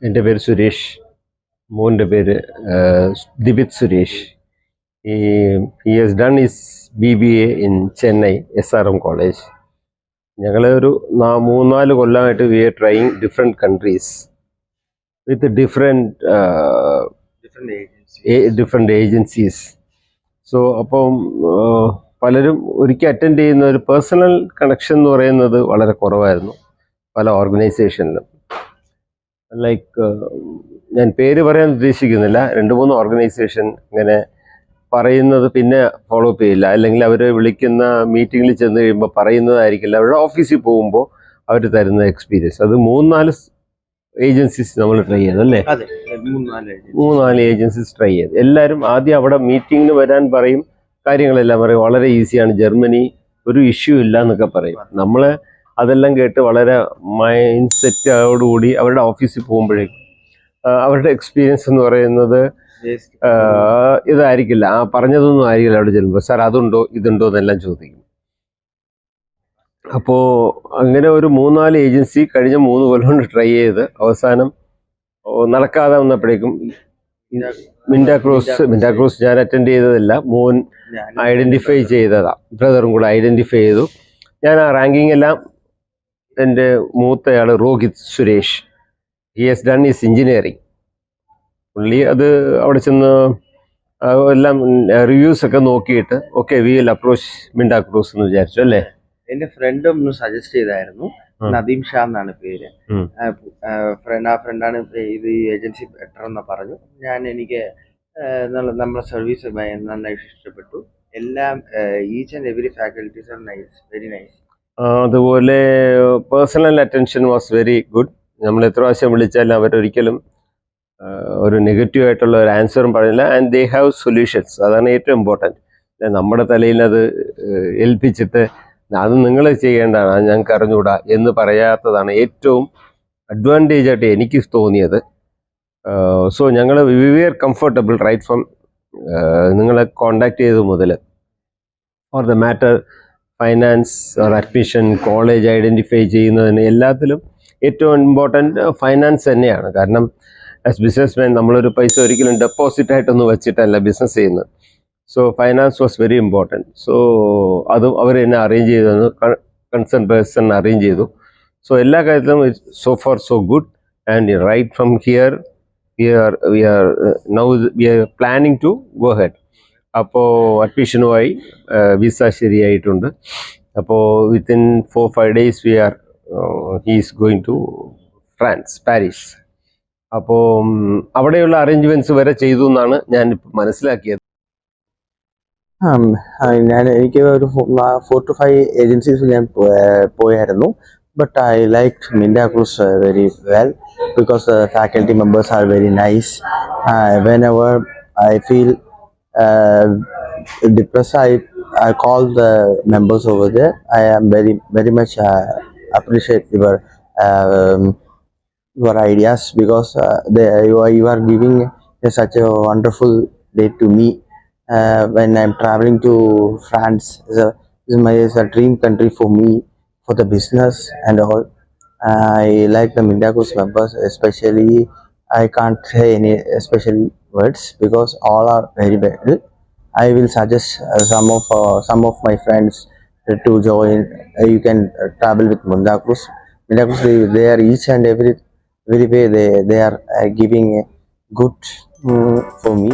എൻ്റെ പേര് സുരേഷ്. മോൻ്റെ പേര് Divith Suresh. He has done his BBA in Chennai SRM college. ഞങ്ങൾ ഒരു 3-4 കൊല്ലമായിട്ട് we are trying different countries with different agencies. So അപ്പം പലരും ഒരിക്കൽ അറ്റൻഡ് ചെയ്യുന്ന ഒരു പേഴ്സണൽ കണക്ഷൻ എന്ന് പറയുന്നത് വളരെ കുറവായിരുന്നു പല ഓർഗനൈസേഷനിലും. ലൈക്ക് ഞാൻ പേര് പറയാൻ ഉദ്ദേശിക്കുന്നില്ല, 2-3 ഓർഗനൈസേഷൻ ഇങ്ങനെ പറയുന്നത് പിന്നെ ഫോളോ അപ്പ് ചെയ്യില്ല, അല്ലെങ്കിൽ അവർ വിളിക്കുന്ന മീറ്റിങ്ങിൽ ചെന്ന് കഴിയുമ്പോൾ പറയുന്നതായിരിക്കില്ല അവരുടെ ഓഫീസിൽ പോകുമ്പോൾ അവർ തരുന്ന എക്സ്പീരിയൻസ്. അത് 3-4 ഏജൻസീസ് നമ്മൾ ട്രൈ ചെയ്തു അല്ലേ? 3-4 ഏജൻസീസ് ട്രൈ ചെയ്ത്. എല്ലാവരും ആദ്യം അവിടെ മീറ്റിങ്ങിന് വരാൻ പറയും, കാര്യങ്ങളെല്ലാം പറയും, വളരെ ഈസിയാണ്, ജർമ്മനി ഒരു ഇഷ്യൂ ഇല്ല എന്നൊക്കെ പറയും. നമ്മൾ അതെല്ലാം കേട്ട് വളരെ മൈൻഡ് സെറ്റോടുകൂടി അവരുടെ ഓഫീസിൽ പോകുമ്പോഴേക്കും അവരുടെ എക്സ്പീരിയൻസ് എന്ന് പറയുന്നത് ഇതായിരിക്കില്ല, പറഞ്ഞതൊന്നും ആയിരിക്കില്ല. അവിടെ ചെല്ലുമ്പോൾ സാർ അതുണ്ടോ ഇതുണ്ടോ എന്നെല്ലാം ചോദിക്കും. അപ്പോൾ അങ്ങനെ ഒരു 3-4 ഏജൻസി കഴിഞ്ഞ 3 കൊല്ലം കൊണ്ട് ട്രൈ ചെയ്ത് അവസാനം നടക്കാതെ വന്നപ്പോഴേക്കും മിൻഡാക്രൂസ് ഞാൻ അറ്റൻഡ് ചെയ്തതല്ല, മോൻ ഐഡൻറ്റിഫൈ ചെയ്തതാണ്, ബ്രദറും കൂടെ ഐഡൻറ്റിഫൈ ചെയ്തു. ഞാൻ ആ റാങ്കിങ് എല്ലാം എൻ്റെ മൂത്തയാൾ Rohit Suresh, he has done his engineering. പുള്ളി അത് അവിടെ ചെന്ന് എല്ലാം റിവ്യൂസൊക്കെ നോക്കിയിട്ട് okay we will approach Mindacrus എന്ന് വിചാരിച്ചു അല്ലേ? എന്റെ ഫ്രണ്ട് ഒന്ന് സജസ്റ്റ് ചെയ്തായിരുന്നു, നദീം ഷാ എന്നാണ് പേര്. ആ ഫ്രണ്ടാണ് ഇത് ഏജൻസി ബെറ്റർ എന്ന് പറഞ്ഞു. എനിക്ക് നമ്മുടെ സർവീസ് നന്നായി ഇഷ്ടപ്പെട്ടു. എല്ലാം each and every faculties are nice, very nice. അതുപോലെ personal attention was very good. നമ്മൾ എത്ര പ്രാവശ്യം വിളിച്ചാലും അവരൊരിക്കലും ഒരു നെഗറ്റീവ് ആയിട്ടുള്ള ഒരു ആൻസറും പറഞ്ഞില്ല. And they have solutions. അതാണ് ഏറ്റവും ഇമ്പോർട്ടൻറ്റ്. നമ്മുടെ തലയിൽ അത് ഏൽപ്പിച്ചിട്ട് അത് നിങ്ങൾ ചെയ്യേണ്ടതാണ്, അത് ഞങ്ങൾക്ക് അറിഞ്ഞുകൂടാ എന്ന് പറയാത്തതാണ് ഏറ്റവും അഡ്വാൻറ്റേജ് ആയിട്ട് എനിക്ക് തോന്നിയത്. സോ ഞങ്ങൾ we are comfortable right from നിങ്ങളെ കോണ്ടാക്ട് ചെയ്ത് മുതൽ for the matter finance or admission, college identify ചെയ്യുന്നതിന് എല്ലാത്തിലും ഏറ്റവും ഇമ്പോർട്ടൻറ്റ് ഫൈനാൻസ് തന്നെയാണ്. കാരണം ആസ് ബിസിനസ് മാൻ നമ്മളൊരു പൈസ ഒരിക്കലും ഡെപ്പോസിറ്റ് ആയിട്ടൊന്നും വെച്ചിട്ടല്ല ബിസിനസ് ചെയ്യുന്നത്. So finance was very important. So അതും അവർ എന്നെ അറേഞ്ച് ചെയ്തു, കൺസേൺ പേഴ്സൺ അറേഞ്ച് ചെയ്തു. സോ എല്ലാ കാര്യത്തിലും so far so good. And right from here we are planning to go head. അപ്പോൾ അഡ്മിഷനുമായി വിസ ശരിയായിട്ടുണ്ട്. അപ്പോൾ within 4-5 days he is going to France, Paris. അപ്പോൾ അവിടെയുള്ള അറേഞ്ച്മെന്റ്സ് വരെ ചെയ്തു എന്നാണ് ഞാൻ മനസ്സിലാക്കിയത്. എനിക്ക് ഒരു 4 to 5 ഏജൻസീസ് ഞാൻ പോയായിരുന്നു. But I like Mindacrus very well because the faculty members are very nice. Whenever I feel depressed, I call the members over there. I am very much appreciate your ideas because you are giving such a wonderful day to me. When I'm traveling to France, is a dream country for me for the business and all. I like the Miндacruz members, especially. I can't say any special words because all are very well. I will suggest some of my friends to join. You can travel with Miндacruz. They are each and every way they are giving good for me.